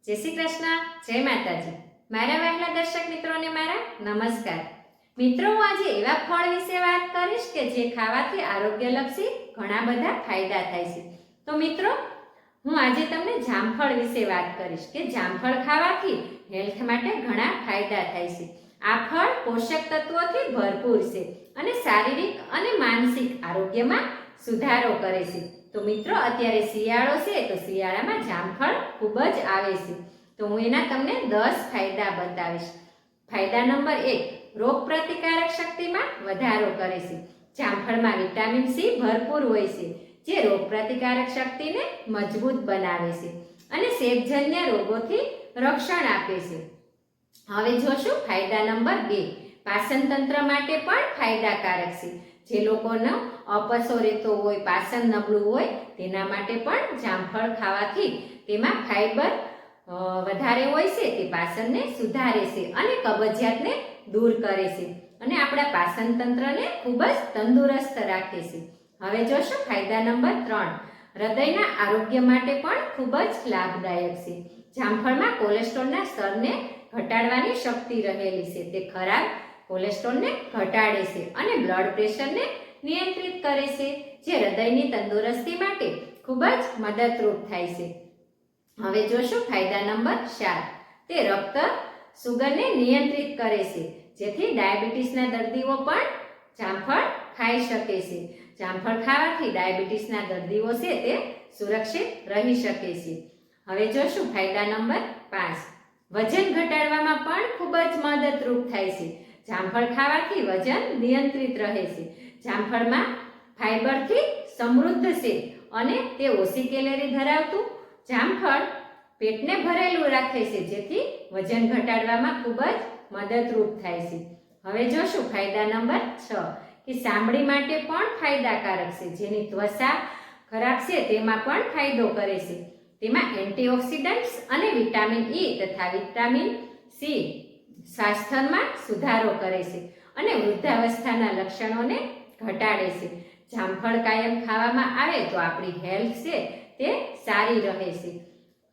જય શ્રી કૃષ્ણ, જય માતાજી। મારા વહાલા દર્શક મિત્રોને મારા નમસ્કાર। મિત્રો, હું આજે એવા ફળ વિશે વાત કરીશ કે જે ખાવાથી આરોગ્યલક્ષી ઘણા બધા ફાયદા થાય છે। તો મિત્રો, હું આજે તમને જામફળ વિશે વાત કરીશ કે જામફળ ખાવાથી હેલ્થ માટે ઘણા ફાયદા થાય છે। આ ફળ પોષક તત્વોથી ભરપૂર છે અને શારીરિક અને માનસિક આરોગ્યમાં સુધારો કરે છે। તો મિત્રો, અત્યારે શિયાળો છે તો શિયાળામાં જામફળ ખૂબ જ આવે છે। તો હું એના તમને 10 ફાયદા બતાવીશ। ફાયદા નંબર 1, રોગ પ્રતિકારક શક્તિમાં વધારો કરે છે। જામફળમાં વિટામિન સી ભરપૂર હોય છે, જે રોગ પ્રતિકારક શક્તિને મજબૂત બનાવે છે અને ચેપજન્ય રોગોથી રક્ષણ આપે છે। હવે જોશું ફાયદા નંબર 2, પાચન તંત્ર માટે પણ ફાયદાકારક છે। જે લોકોનો અપચો રહેતો હોય, પાચન નબળું હોય, તેના માટે પણ જામફળ ખાવાથી તેમાં ફાઈબર વધારે હોય છે, તે પાચનને સુધારે છે અને કબજિયાતને દૂર કરે છે અને આપણા પાચન તંત્રને ખૂબ જ તંદુરસ્ત રાખે છે। હવે જોશું ફાયદા નંબર 3, હૃદયના આરોગ્ય માટે પણ ખૂબ જ લાભદાયક છે। જામફળમાં કોલેસ્ટ્રોલના સ્તરને ઘટાડવાની શક્તિ રહેલી છે। તે ખરાબ કોલેસ્ટ્રોલને ઘટાડે છે અને બ્લડ પ્રેશરને નિયંત્રિત કરે છે, જે હૃદયની તંદુરસ્તી માટે ખૂબ જ મદદરૂપ થાય છે। હવે જોશું ફાયદા નંબર 4, તે રક્ત સુગરને નિયંત્રિત કરે છે, જેથી ડાયાબિટીસના દર્દીઓ પણ જામફળ ખાઈ શકે છે। જામફળ ખાવાથી ડાયાબિટીસના દર્દીઓ છે તે સુરક્ષિત રહી શકે છે। હવે જોશું ફાયદા નંબર 5, વજન ઘટાડવામાં પણ ખૂબ જ મદદરૂપ થાય છે। જામફળ ખાવાથી વજન નિયંત્રિત રહે છે। જામફળમાં ફાઈબરથી સમૃદ્ધ છે અને તે ઓછી કેલરી ધરાવતું જામફળ પેટને ભરેલું રાખે છે, જેથી વજન ઘટાડવામાં ખૂબ જ મદદરૂપ થાય છે। હવે જોશું ફાયદા નંબર 6, કે ચામડી માટે પણ ફાયદાકારક છે। જેની ત્વચા ખરાબ છે તેમાં પણ ફાયદો કરે છે। તેમાં એન્ટીઓક્સિડન્ટ્સ અને વિટામિન ઈ તથા વિટામિન સી સ્વાસ્થ્યમાં સુધારો કરે છે અને વૃદ્ધાવસ્થાના લક્ષણોને ઘટાડે છે। જામફળ કાયમ ખાવામાં આવે તો આપણી હેલ્થ છે તે સારી રહે છે।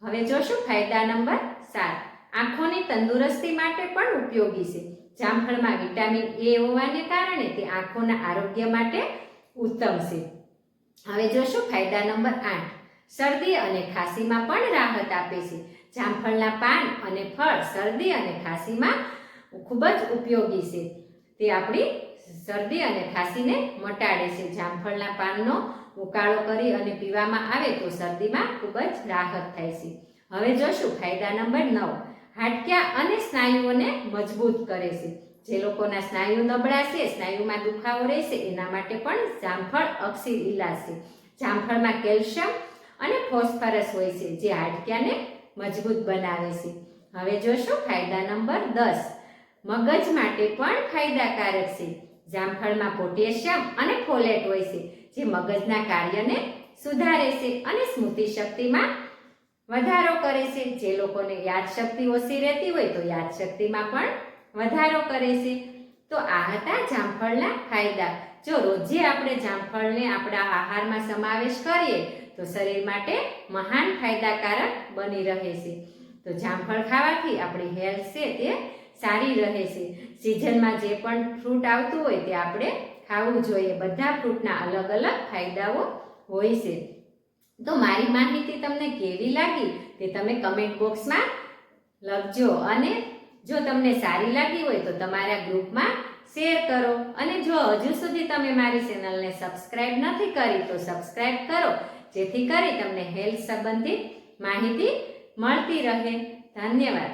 હવે જોશું ફાયદા નંબર 7, આંખોની તંદુરસ્તી માટે પણ ઉપયોગી છે। જામફળમાં વિટામિન એ હોવાને કારણે તે આંખોના આરોગ્ય માટે ઉત્તમ છે। હવે જોશું ફાયદા નંબર 8, શરદી અને ખાંસીમાં પણ રાહત આપે છે। જામફળના પાન અને ફળ શરદી અને ખાંસીમાં ખૂબ જ ઉપયોગી છે। તે આપણી શરદી અને ખાંસીને મટાડે છે। જામફળના પાનનો ઉકાળો કરી અને પીવામાં આવે તો શરદીમાં ખૂબ જ રાહત થાય છે। હવે જોશું ફાયદા નંબર 9, હાડક્યા અને સ્નાયુઓને મજબૂત કરે છે। જે લોકોના સ્નાયુ નબળા છે, સ્નાયુમાં દુખાવો રહેશે, એના માટે પણ જામફળ અક્ષીર ઈલાજ છે। જામફળમાં કેલ્શિયમ અને ફોસ્ફરસ હોય છે, જે હાડક્યાને મજબૂત બનાવે છે। હવે જોશું ફાયદા નંબર 10, મગજ માટે પણ ફાયદાકારક છે। જામફળમાં પોટેશિયમ અને ફોલેટ હોય છે, જે મગજના કાર્યને સુધારે છે અને સ્મૃતિ શક્તિમાં વધારો કરે છે। જે લોકોને યાદશક્તિ ઓછી રહેતી હોય તો યાદશક્તિમાં પણ વધારો કરે છે। તો આ હતા જામફળના ફાયદા। જો રોજે આપણે જામફળને આપણા આહારમાં સમાવેશ કરીએ તો શરીર માટે મહાન ફાયદાકારક બની રહે છે। તો જામફળ ખાવાથી આપણી હેલ્થ છે તે સારી રહે છે। સિઝનમાં જે પણ ફ્રૂટ આવતું હોય તે આપણે ખાવું જોઈએ। બધા ફ્રૂટના અલગ અલગ ફાયદાઓ હોય છે। તો મારી માહિતી તમને કેવી લાગી તે તમે કમેન્ટ બોક્સમાં લખજો અને જો તમને સારી લાગી હોય તો તમારા ગ્રુપમાં શેર કરો અને જો હજુ સુધી તમે મારી ચેનલને સબસ્ક્રાઇબ નથી કરી તો સબસ્ક્રાઇબ કરો, જેથી કરી તમને હેલ્થ સંબંધિત માહિતી મળતી રહે। ધન્યવાદ।